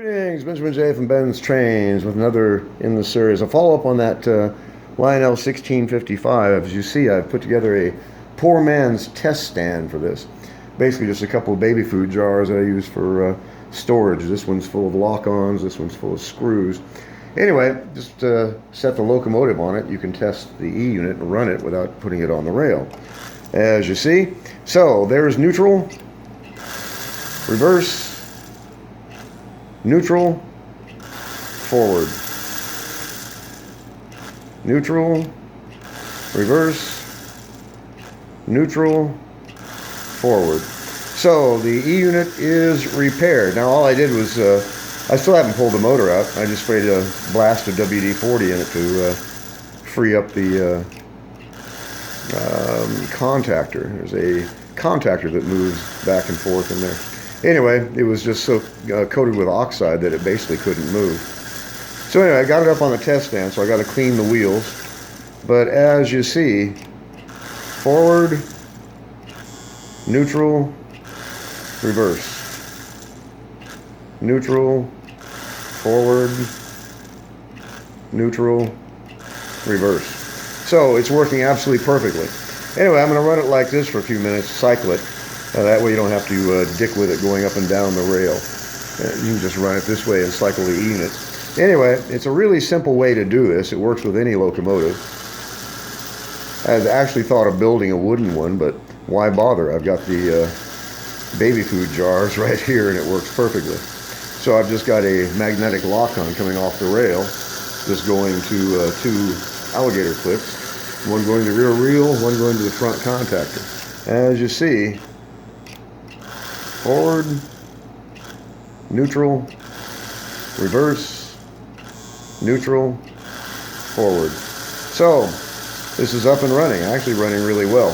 Greetings, Benjamin J. from Ben's Trains with another in the series. A follow-up on that Lionel 1655. As you see, I've put together a poor man's test stand for this. Basically just a couple of baby food jars that I use for storage. This one's full of lock-ons, this one's full of screws. Anyway, just set the locomotive on it. You can test the E unit and run it without putting it on the rail. As you see, so there's neutral, reverse, neutral, forward, neutral, reverse, neutral, forward. So the E unit is repaired. Now all I did was, I still haven't pulled the motor out. I just sprayed a blast of WD-40 in it to free up the contactor. There's a contactor that moves back and forth in there. Anyway, it was just so coated with oxide that it basically couldn't move. So anyway, I got it up on the test stand, so I got to clean the wheels. But as you see, forward, neutral, reverse, neutral, forward, neutral, reverse. So it's working absolutely perfectly. Anyway, I'm going to run it like this for a few minutes, cycle it. That way you don't have to dick with it going up and down the rail. You can just run it this way and cycle the E unit. Anyway, it's a really simple way to do this. It works with any locomotive. I actually thought of building a wooden one, but why bother? I've got the baby food jars right here and it works perfectly. So I've just got a magnetic lock-on coming off the rail, just going to two alligator clips, one going to the rear wheel, one going to the front contactor. As you see, forward, neutral, reverse, neutral, forward. So this is up and running, actually running really well.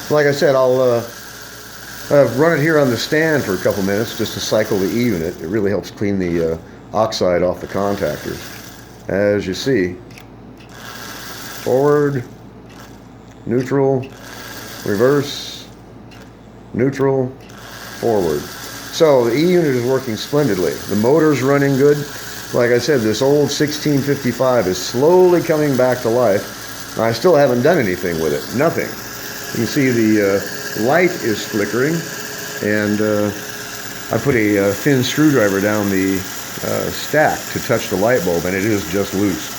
Like I said, I'll run it here on the stand for a couple minutes just to cycle the E unit. It really helps clean the oxide off the contactors. As you see, forward, neutral, reverse, neutral, forward. So the E unit is working splendidly. The motor's running good. Like I said, this old 1655 is slowly coming back to life. I still haven't done anything with it. Nothing. You can see the light is flickering, and I put a thin screwdriver down the stack to touch the light bulb, and it is just loose.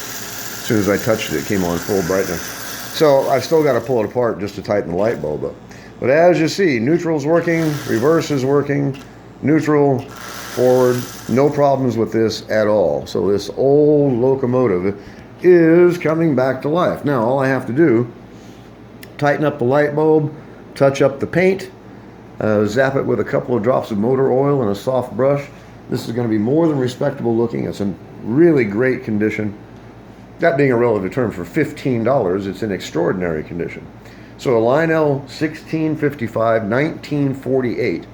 As soon as I touched it, it came on full brightness. So I've still got to pull it apart just to tighten the light bulb up. But as you see, neutral's working, reverse is working, neutral, forward, no problems with this at all. So this old locomotive is coming back to life. Now all I have to do, tighten up the light bulb, touch up the paint, zap it with a couple of drops of motor oil and a soft brush. This is going to be more than respectable looking. It's in really great condition. That being a relative term, for $15, it's in extraordinary condition. So a Lionel 1655, 1948.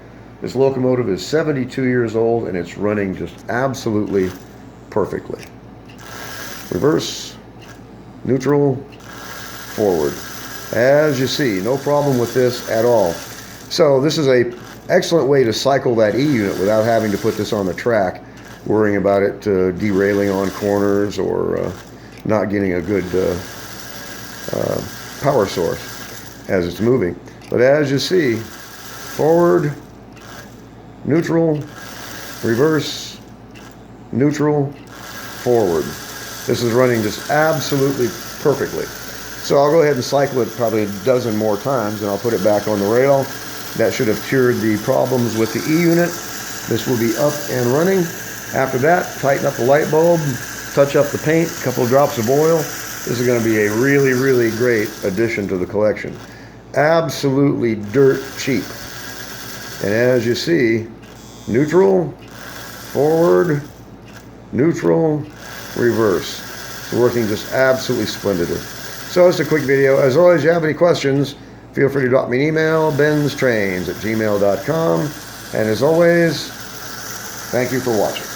This locomotive is 72 years old and it's running just absolutely perfectly. Reverse, neutral, forward. As you see, no problem with this at all. So this is an excellent way to cycle that E unit without having to put this on the track, worrying about it derailing on corners or not getting a good power source as it's moving. But as you see, forward, neutral, reverse, neutral, forward. This is running just absolutely perfectly. So I'll go ahead and cycle it probably a dozen more times and I'll put it back on the rail. That should have cured the problems with the E unit. This will be up and running. After that, tighten up the light bulb, touch up the paint, a couple of drops of oil. This is going to be a really, really great addition to the collection. Absolutely dirt cheap. And as you see, neutral, forward, neutral, reverse. It's working just absolutely splendidly. So it's a quick video. As always, if you have any questions, feel free to drop me an email, BENZTRAINZ@gmail.com. And as always, thank you for watching.